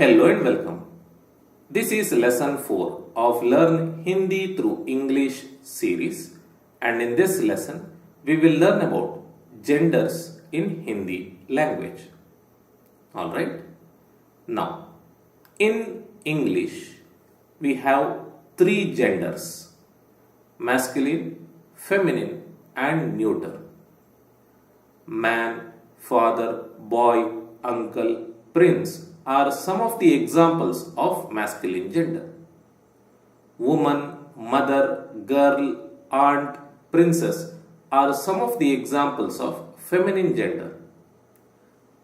Hello and welcome. This is lesson 4 of Learn Hindi through English series, and in this lesson we will learn about genders in Hindi language. Alright? Now, in English we have three genders: masculine, feminine and neuter. Man, father, boy, uncle, prince are some of the examples of masculine gender. Woman, mother, girl, aunt, princess are some of the examples of feminine gender.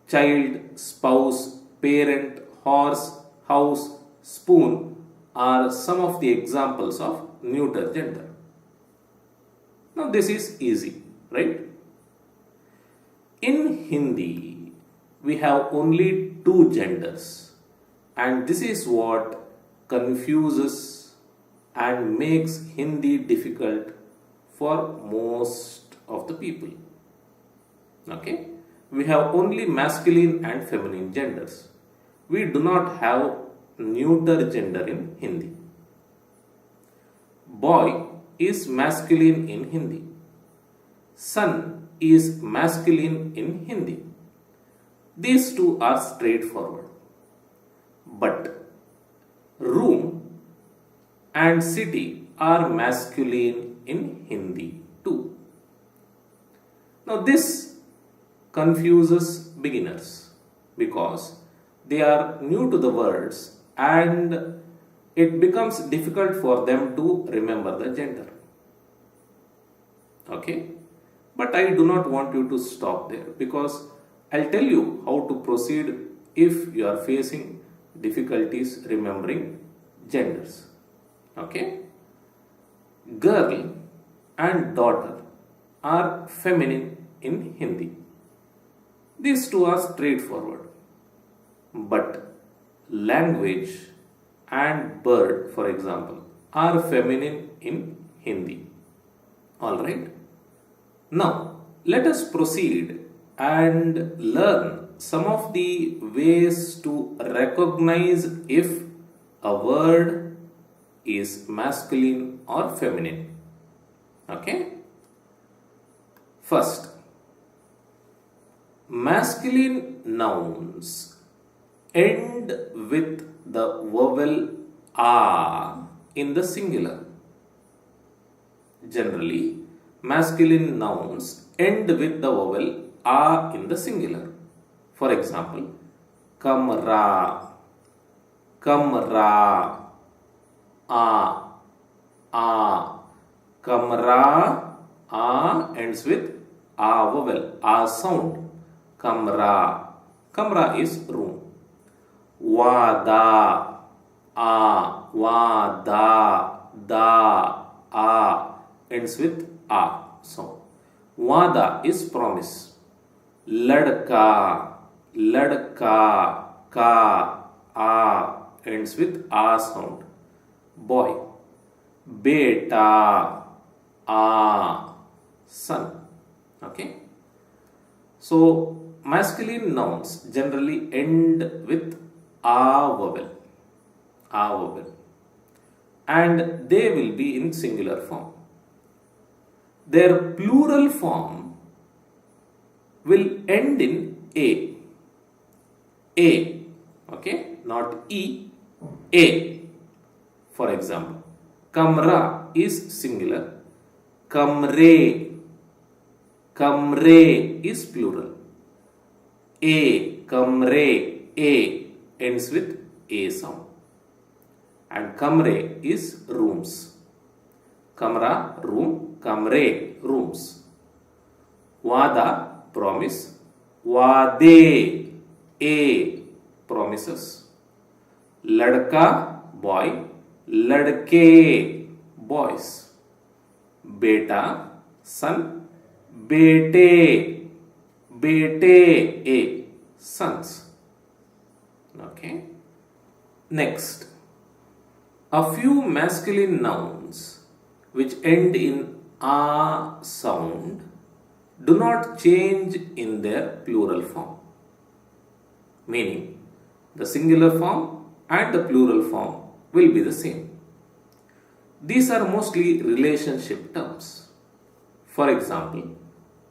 Child, spouse, parent, horse, house, spoon are some of the examples of neuter gender. Now this is easy, right? In Hindi, we have only two genders, and this is what confuses and makes Hindi difficult for most of the people. Okay? We have only masculine and feminine genders. We do not have neuter gender in Hindi. Boy is masculine in Hindi. Son is masculine in Hindi. These two are straightforward. But room and city are masculine in Hindi too. Now this confuses beginners because they are new to the words and it becomes difficult for them to remember the gender. Okay? But I do not want you to stop there, because I'll tell you how to proceed if you are facing difficulties remembering genders. Okay? Girl and daughter are feminine in Hindi. These two are straightforward. But language and bird, for example, are feminine in Hindi. Alright? Now, let us proceed and learn some of the ways to recognize if a word is masculine or feminine. Okay? First, masculine nouns end with the vowel A in the singular. Generally, masculine nouns end with the vowel A in the singular. For example, kamra, kamra, kamra, ends with A vowel, A sound. Kamra, kamra is room. Wada, wada, da, ends with A sound. Wada is promise. Ladka, ka, ends with A sound. Boy. Beta, son. Okay. So, masculine nouns generally end with A vowel. And they will be in singular form. Their plural form will end in A. Okay, not E, A. For example, kamra is singular. Kamre is plural. Kamre, ends with A sound. And kamre is rooms. Kamra, room. Kamre, rooms. Wada, promise. Wade, promises. Ladka, boy. Ladke, boys. Beta, son. Bete, sons. Okay. Next, a few masculine nouns which end in A sound do not change in their plural form. Meaning, the singular form and the plural form will be the same. These are mostly relationship terms. For example,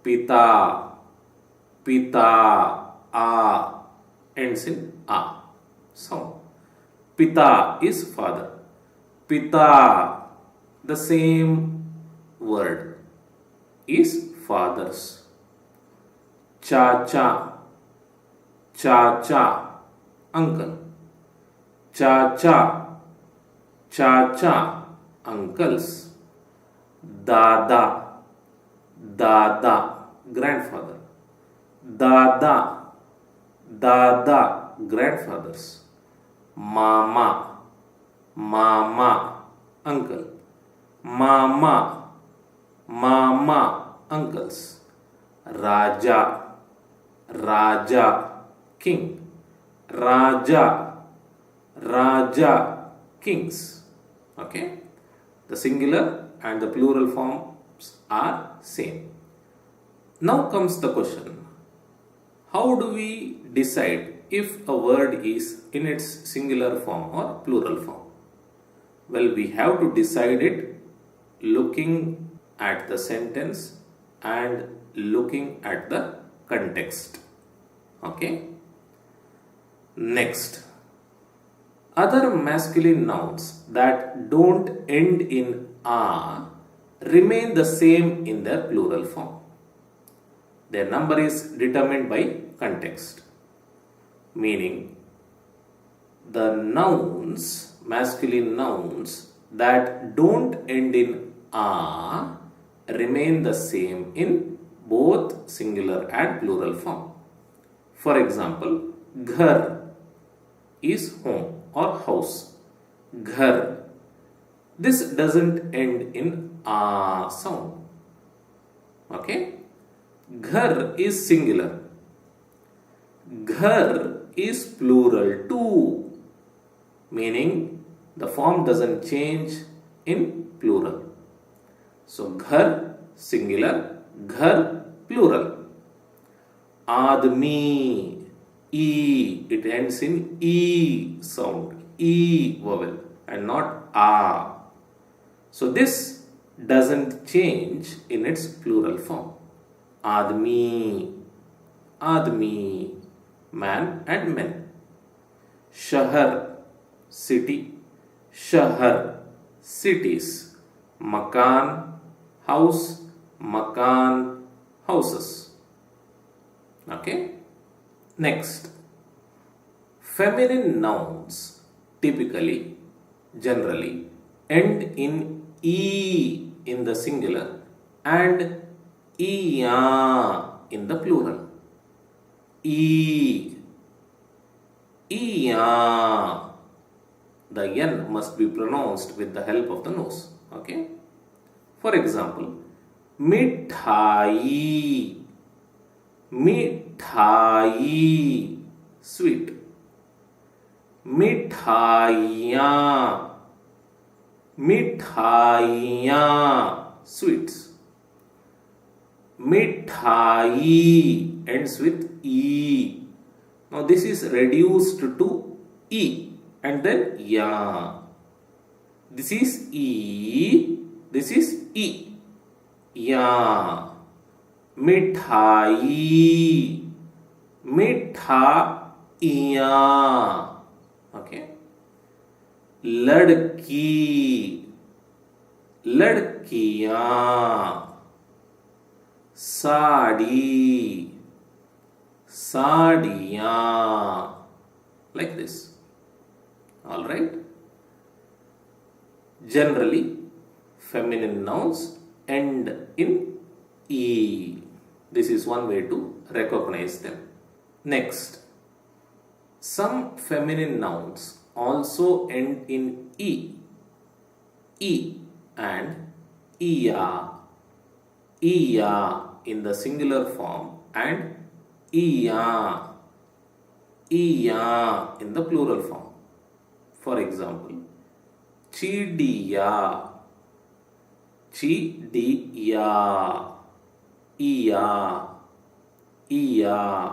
pita, pita, a ends in a sound. Pita is father. Pita, the same word, is fathers. Chacha, chacha, uncle. Chacha, chacha, uncles. Dada, dada, grandfather. Dada, dada, grandfathers. Mama, mama, uncle. Mama, mama, uncles. Raja, raja, king. Raja, raja, kings. Okay, the singular and the plural forms are same. Now comes the question, how do we decide if a word is in its singular form or plural form? Well, we have to decide it looking at the sentence and looking at the context. Okay. Next, other masculine nouns that don't end in a remain the same in their plural form. Their number is determined by context. Meaning, the nouns, masculine nouns that don't end in a remain the same in both singular and plural form. For example, ghar is home or house. Ghar. This doesn't end in a sound. Okay? Ghar is singular. Ghar is plural too. Meaning the form doesn't change in plural. So ghar singular, ghar plural. Admi, e, it ends in e sound, e vowel and not a. So this doesn't change in its plural form. Admi, admi, man and men. Shahar, city. Shahar, cities. Makan, house. Makan, houses. Okay. Next, feminine nouns typically, generally end in e in the singular and iya in the plural. E, iya. The n must be pronounced with the help of the nose. Okay. For example, mithai. Mithai, sweet. Mithaiya, mithaiya, sweets. Mithai ends with e. Now this is reduced to e and then ya. This is e, this is e. Ya. Mithai, mithaiya. Okay. Ladki, ladkiya. Sadi, sadiya. Like this. Alright. Generally, feminine nouns end in e. This is one way to recognize them. Next, some feminine nouns also end in e. E and iya. Iya in the singular form and iya. Iya in the plural form. For example, chidiya. Chidiya. Iya, iya.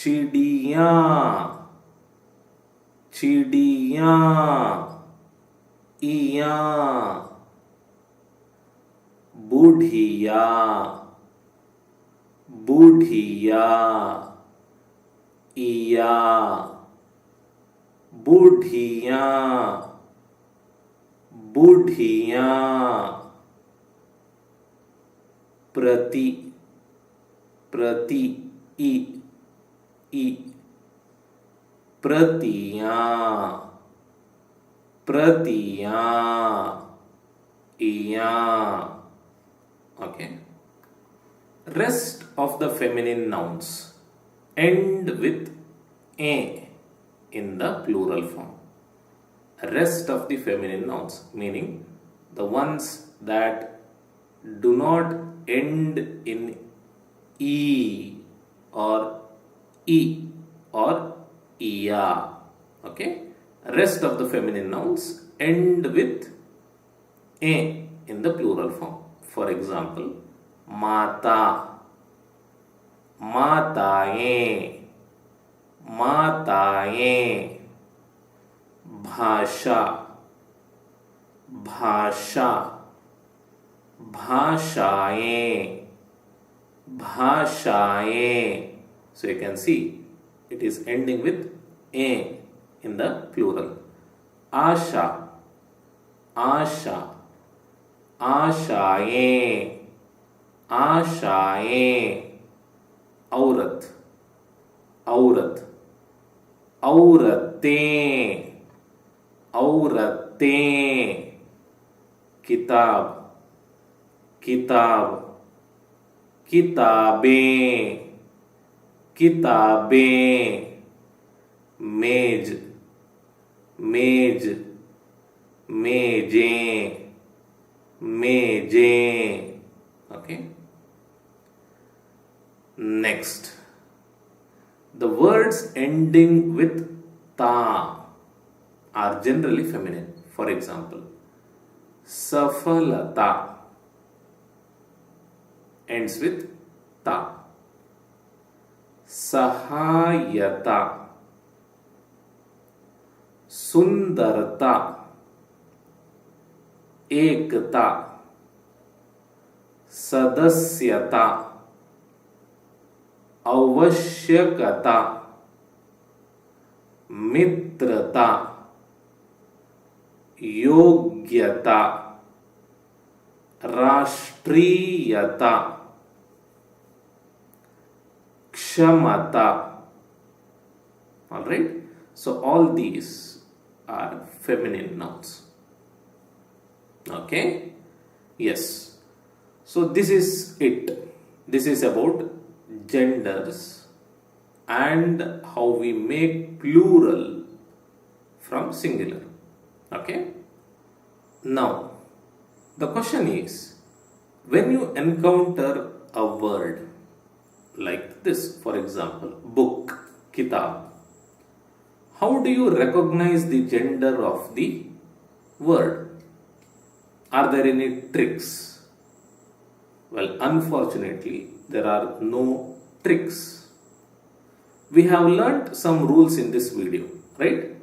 चिड़िया, चिड़िया, इया, बुढ़िया, बुढ़िया, इया, बुढ़िया, बुढ़िया, प्रति, प्रति, ई, प्रतियां, प्रतियां, इयां. Okay. Rest of the feminine nouns end with a in the plural form. Rest of the feminine nouns, meaning the ones that do not end in e or e or iya. Okay. Rest of the feminine nouns end with a in the plural form. For example, mata, mataएं, माताएं, भाषा, भाषा, भाषाएं, भाषाएं. So you can see it is ending with a in the plural. आशा, आशा, आशाएं, आशाएं. औरत, औरत, औरतें, औरतें. किताब, किताब, किताबें, किताबें. मेज, मेज, मेजें, मेजें. Okay. Next, the words ending with ta are generally feminine. For example, safalata ends with ta. Sahayata, sundarta, एकता, सदस्यता, आवश्यकता, मित्रता, योग्यता, राष्ट्रीयता, क्षमता. Alright, so all these are feminine nouns. Okay, yes. So this is it. This is about genders and how we make plural from singular. Okay. Now, the question is, when you encounter a word like this, for example, book, kitab, how do you recognize the gender of the word? Are there any tricks? Well, unfortunately, there are no tricks. We have learnt some rules in this video, right?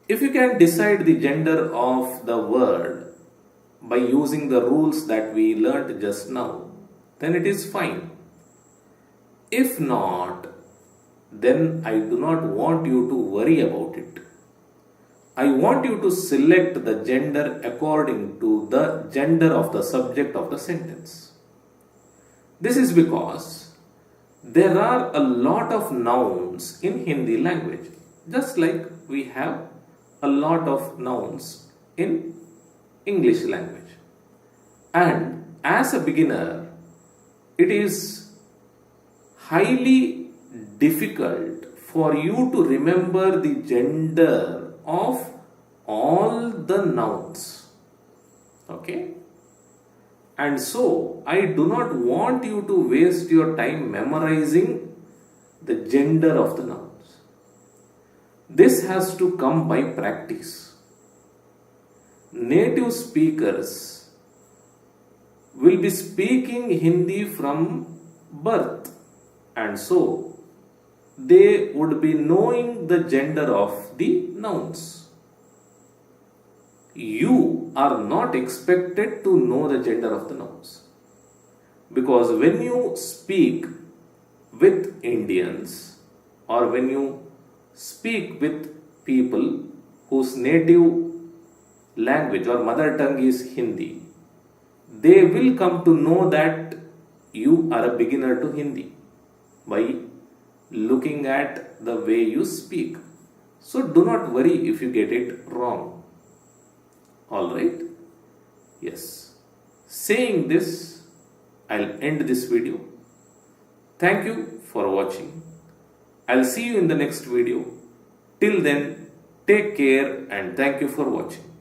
If you can decide the gender of the word by using the rules that we learnt just now, then it is fine. If not, then I do not want you to worry about it. I want you to select the gender according to the gender of the subject of the sentence. This is because there are a lot of nouns in Hindi language, just like we have a lot of nouns in English language. And as a beginner, it is highly difficult for you to remember the gender of all the nouns. Okay? And so, I do not want you to waste your time memorizing the gender of the nouns. This has to come by practice. Native speakers will be speaking Hindi from birth, and so they would be knowing the gender of the nouns. You are not expected to know the gender of the nouns. Because when you speak with Indians or when you speak with people whose native language or mother tongue is Hindi, they will come to know that you are a beginner to Hindi by looking at the way you speak. So do not worry if you get it wrong. Alright? Yes. Saying this, I'll end this video. Thank you for watching. I'll see you in the next video. Till then, take care and thank you for watching.